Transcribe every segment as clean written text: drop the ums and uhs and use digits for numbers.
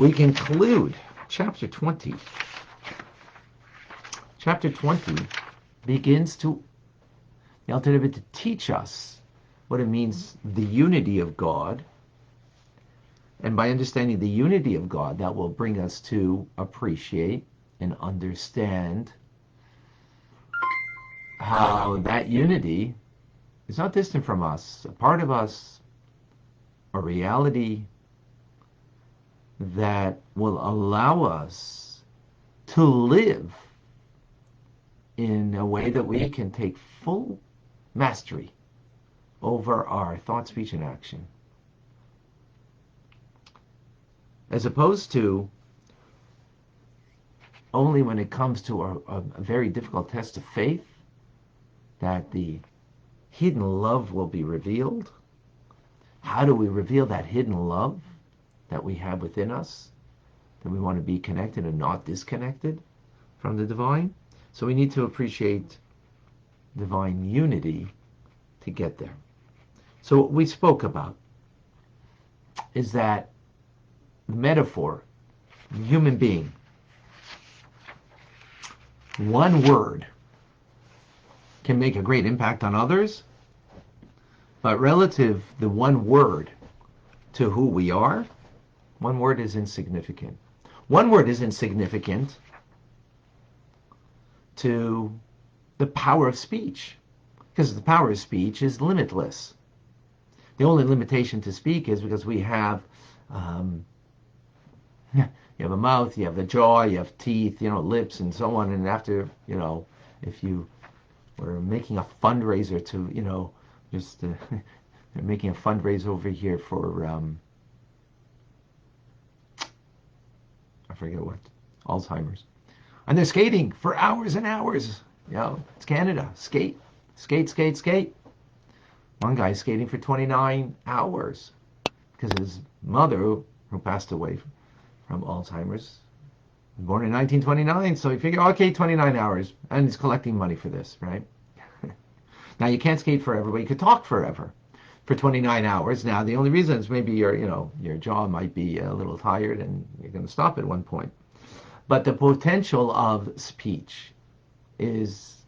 we conclude chapter 20. Chapter 20 begins to, the Alter Rebbe, to teach us what it means, the unity of God. And by understanding the unity of God, that will bring us to appreciate and understand how that unity is not distant from us, a part of us, a reality that will allow us to live in a way that we can take full mastery over our thought, speech, and action. As opposed to only when it comes to a very difficult test of faith, that the hidden love will be revealed. How do we reveal that hidden love that we have within us, that we want to be connected and not disconnected from the divine? So we need to appreciate divine unity to get there. So what we spoke about is that the metaphor, the human being, one word can make a great impact on others, but relative the one word to who we are, one word is insignificant. One word is insignificant to the power of speech, because the power of speech is limitless. The only limitation to speak is because we have you have a mouth, you have a jaw, you have teeth, lips, and so on. And after, if you were making a fundraiser to, just they're making a fundraiser over here for I forget what, Alzheimer's, and they're skating for hours and hours. It's Canada. Skate, skate, skate, skate. One guy's skating for 29 hours because his mother, who passed away from Alzheimer's, born in 1929, so he figured, okay, 29 hours, and he's collecting money for this, right? Now, you can't skate forever, but you could talk forever for 29 hours. Now, the only reason is maybe your jaw might be a little tired and you're going to stop at one point. But the potential of speech is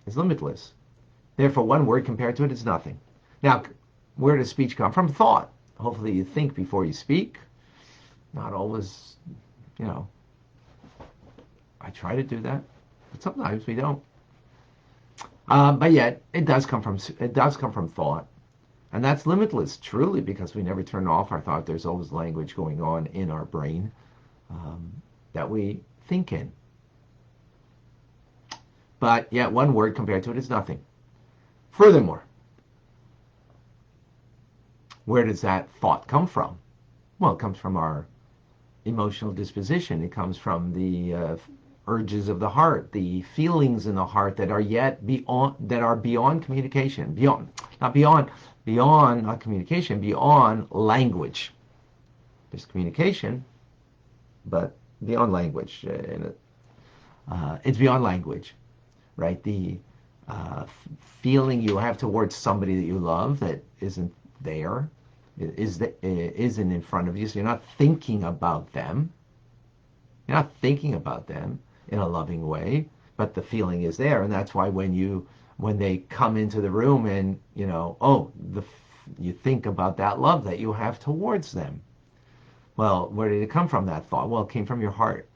limitless. Therefore, one word compared to it is nothing. Now, where does speech come from? Thought. Hopefully you think before you speak. Not always, I try to do that, but sometimes we don't. But yet, it does come from thought, and that's limitless, truly, because we never turn off our thought. There's always language going on in our brain that we think in. But yet, one word compared to it is nothing. Furthermore, where does that thought come from? Well, it comes from our emotional disposition. It comes from the urges of the heart, the feelings in the heart that are beyond communication, beyond language. There's communication, but beyond language. It's beyond language, right? The feeling you have towards somebody that you love that isn't there, isn't in front of you, so you're not thinking about them. You're not thinking about them in a loving way, but the feeling is there, and that's why when they come into the room and you think about that love that you have towards them. Well, where did it come from, that thought? Well, it came from your heart.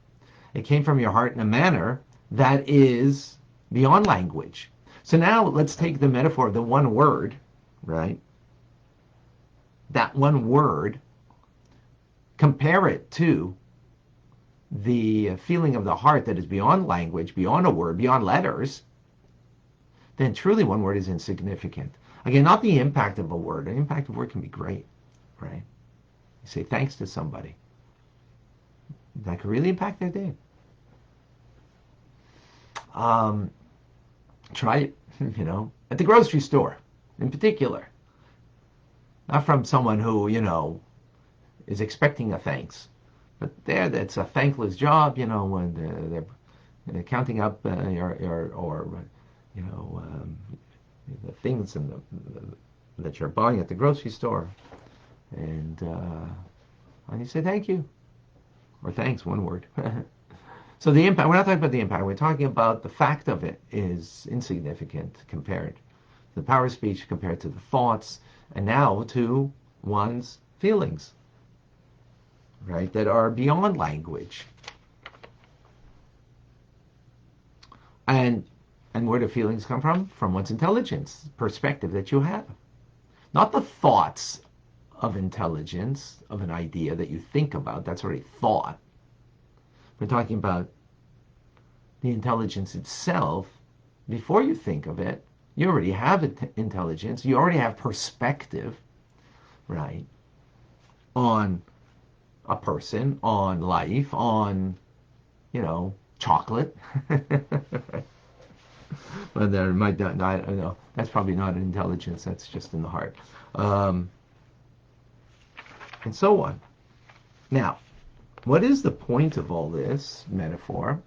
It came from your heart in a manner that is beyond language. So now let's take the metaphor of the one word, right? That one word, compare it to the feeling of the heart that is beyond language, beyond a word, beyond letters, then truly one word is insignificant. Again, not the impact of a word. An impact of a word can be great, right? You say thanks to somebody. That could really impact their day. Try it, at the grocery store in particular. Not from someone who, is expecting a thanks. But that's a thankless job, when they're counting up the things that you're buying at the grocery store. And you say thank you, or thanks, one word. So the impact, we're not talking about the impact, we're talking about the fact of it is insignificant compared to the power of speech, compared to the thoughts, and now to one's feelings, right, that are beyond language. And where do feelings come from? From one's intelligence, perspective that you have. Not the thoughts of intelligence, of an idea that you think about, that's already thought. We're talking about the intelligence itself. Before you think of it, you already have intelligence, you already have perspective, right, on a person, on life, on, chocolate. But there might not, I don't know, that's probably not an intelligence, that's just in the heart. And so on. Now, what is the point of all this metaphor?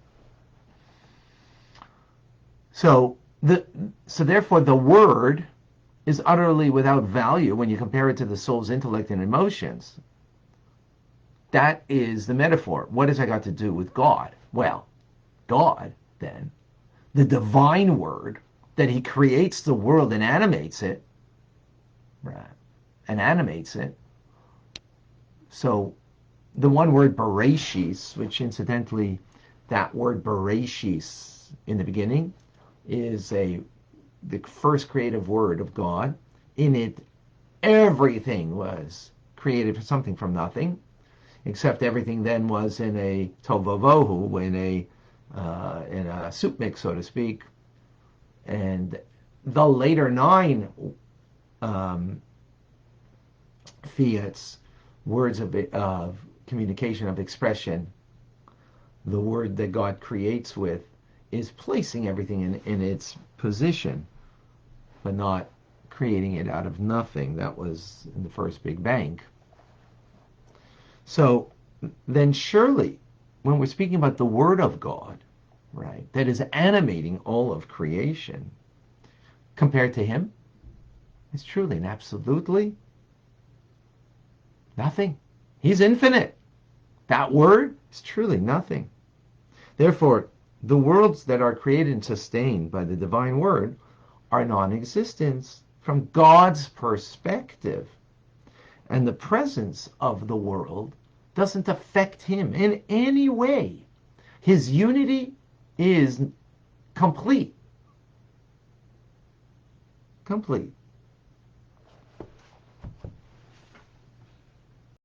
So therefore the word is utterly without value when you compare it to the soul's intellect and emotions. That is the metaphor. What has that got to do with God? Well, God, then, the divine word, that he creates the world and animates it, right? And animates it. So the one word Bereshis, which incidentally, that word Bereshis in the beginning is the first creative word of God. In it, everything was created for something from nothing, except everything then was in a tovovohu, in a soup mix, so to speak. And the later 9 fiats, words of communication, of expression, the word that God creates with, is placing everything in its position, but not creating it out of nothing. That was in the first Big Bang. So then surely, when we're speaking about the Word of God, right, that is animating all of creation, compared to him, it's truly and absolutely nothing. He's infinite. That word is truly nothing. Therefore, the worlds that are created and sustained by the divine word are non-existence from God's perspective. And the presence of the world doesn't affect him in any way. His unity is complete. Complete.